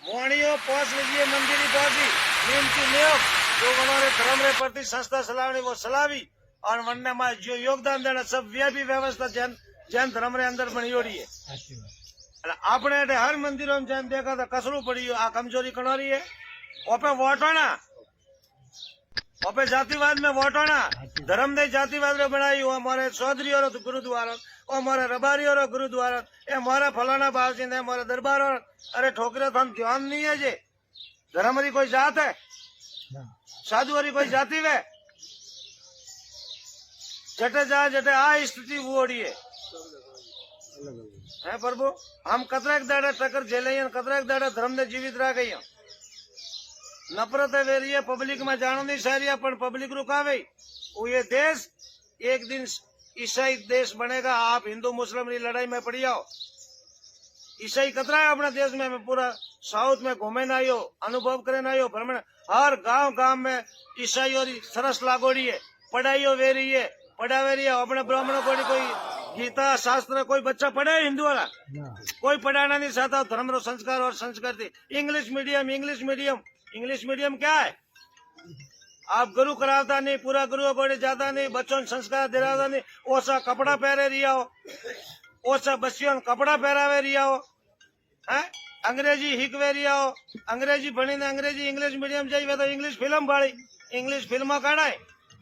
मोहनियों पहुंच लीजिए मंदिर ही पहुंची नियम की नियम जो उन्होंने धर्म रे प्रति संस्था चलावनी वो चलावी और वनने में जो योगदान देना सब व्यापी व्यवस्था जैन धर्म रे अंदर बनी ओड़ी है। आपने हर मंदिरों में जैन देखा था कसरू पड़ी आ कमजोरी कणोरी है ओपे वोटोना ओपे जातिवाद में वोटोना धर्म ने जातिवाद रे बनाई हमारे चौधरी और गुरुद्वारा हमारे रबारी और गुरुद्वारा ए मारा फलाना बावजी ने हमारे दरबार और अरे ठोकरे तो हम ध्यान नहीं है जे धर्म री कोई जात है साधु री कोई जाति वे जटे जा जटे आ स्थिति वोड़ी है प्रभु हम कतरेक दाड़े टक्कर झेले कतरेक दाड़े धर्म ने जीवित रह गई नफरत वे रही है पब्लिक में जानो नहीं सारी पर पब्लिक रुकावे वो ये देश एक दिन ईसाई देश बनेगा। आप हिंदू मुस्लिम की लड़ाई में पड़ी आओ ईसाई कतरा है अपने देश में पूरा साउथ में घूमे ना आयो अनुभव करे ना आयो भ्रमण हर गांव गांव में ईसाई और सरस लागोड़ी है पढ़ाई वे रही है पढ़ावे रही है अपने ब्राह्मणों को कोई गीता शास्त्र कोई बच्चा पढ़े हिंदू वाला कोई पढ़ाना नहीं चाहता धर्म रो संस्कार और संस्कृति इंग्लिश मीडियम क्या है आप गुरु करावता नहीं पूरा गुरु को जाता नहीं बच्चों ने संस्कार दिलाता नहीं ओसा कपड़ा पहरे रिया हो ओसा बच्चियों कपड़ा पहरावे रिया हो है अंग्रेजी हिकवे रिया हो अंग्रेजी बनी ने अंग्रेजी इंग्लिश मीडियम जाइए तो इंग्लिश फिल्म बाड़ी इंग्लिश फिल्म काढ़ा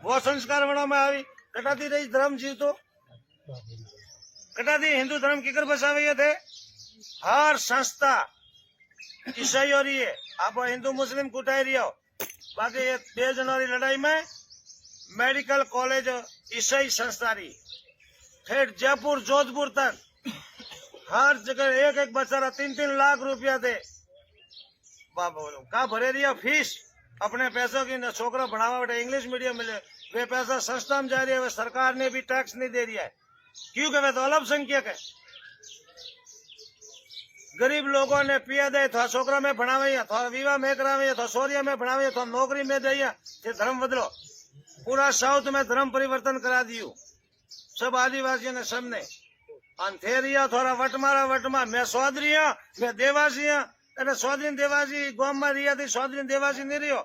वो संस्कार बनो में आई कटाती रही धर्म जीव तो कटाती हिंदू धर्म किकर बसावे थे हर संस्था ईसाई हो रही है आप हिंदू मुस्लिम कुटाई रही हो बाकी ये 2 जनवरी लड़ाई में मेडिकल कॉलेज ईसाई संस्था रही ठेठ जयपुर जोधपुर तक हर जगह एक बच्चा 3-3 लाख रुपया दे का भरे रही फीस अपने पैसों की छोकरा बढ़ावा बेटे इंग्लिश मीडियम मिले वे पैसा संस्था में जा रही है सरकार ने भी टैक्स नहीं दे दिया है क्योंकि वे तो अल्पसंख्यक है गरीब लोगों ने पिया दे थोड़ा छोकरा में भणावे थोड़ा विवाह में करावे थोड़ा सोरिया में भणावे थोड़ा नौकरी में दे धर्म बदलो पूरा साउथ में धर्म परिवर्तन करा दियो सब आदिवासी ने सबने अंधेरिया थोड़ा वटमा मैं सौदरिया मैं देवासी सौदरी देवासी गांव में रिया थी सौदरी देवासी नहीं रियो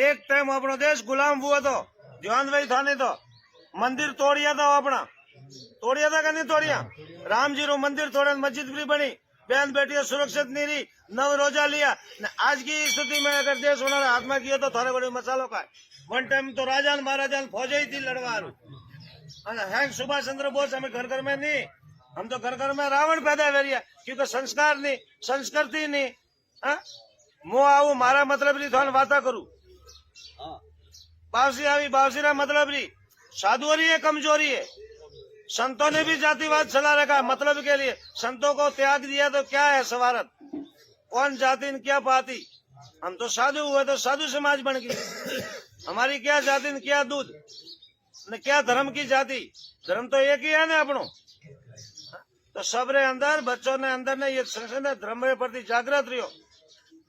एक टाइम अपनो देश गुलाम हुआ तो ध्यान वही था नहीं तो मंदिर तोड़िया था अपना तोड़िया था कि नहीं तोड़िया राम जी रो मंदिर तोड़े मस्जिद भी बनी बहन बेटियां सुरक्षित नहीं रही 9 रोजा लिया आज की स्थिति में अगर देश उन्होंने हाथ में किया तो थोड़े बड़े मसालों का वन टाइम तो राजा महाराजा फौजे ही थी लड़वारू हैंग सुभाष चंद्र बोस हमें घर घर में नहीं हम तो घर घर में रावण पैदा हो रही क्योंकि संस्कार नहीं संस्कृति नहीं मु आऊ मारा मतलब नहीं थोड़ा वाता करू बावसी आई बावसी रा मतलब नहीं साधुअरी है कमजोरी है संतों ने भी जातिवाद चला रखा मतलब के लिए संतों को त्याग दिया तो क्या है सवारत कौन जाति न क्या पाती हम तो साधु हुए तो साधु समाज बन गई हमारी क्या जाति न क्या दूध न क्या धर्म की जाति धर्म तो एक ही है ना अपनो तो सबरे अंदर बच्चों ने अंदर ने ये धर्म के प्रति जागृत रहो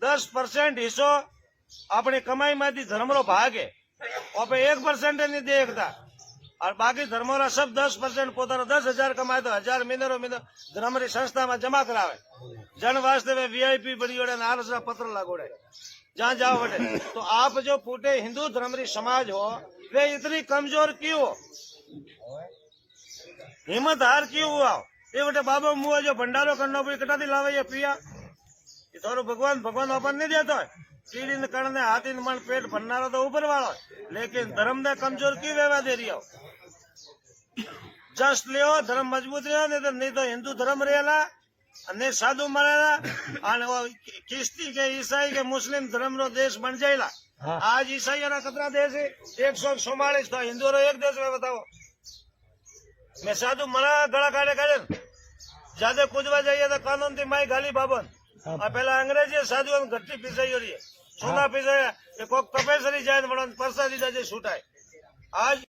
10% हिस्सो अपनी कमाई में धर्म रो भाग है और 1% नहीं देखता और बाकी धर्मों रा सब 10% पोता 10,000 कमाए तो 1000 महीने धर्म री संस्था में जमा करावे जन वास्ते वे वीआईपी बड़ी ओढ़े नारस रा पत्र लागोड़े जहाँ जाओ बटे तो आप जो फूटे हिंदू धर्म री समाज हो वे इतनी कमजोर क्यों हो हिम्मत हार क्यों हुआ ये बटे बाबा मुआ जो भंडारो करना भी कटा दी लावे ये पिया ये थोड़ा भगवान ओपन नहीं देता है कीड़ी ने करने हाथी ने मन पेट भरना तो ऊपर वाला लेकिन धर्म ने कमजोर क्यों व्यवहार दे रही हो जस लियो धर्म मजबूत रहो नहीं तो हिंदू धर्म रहेला नहीं साधु मरेला किस्ती के ईसाई के मुस्लिम धर्म रो देश बन जाएला आज ईसाई रा कतरा देश है 144 तो हिंदू रो एक देश में बताओ मैं साधु मरा गला काढ़े ज्यादा कूदवा जाइए तो कानून थी माई गाली बाबन और पहला अंग्रेजी साधु घट्टी पीसाई हो रही है सोना पीसाया कोक तपेसरी जाए परसादी जाए छूटाए आज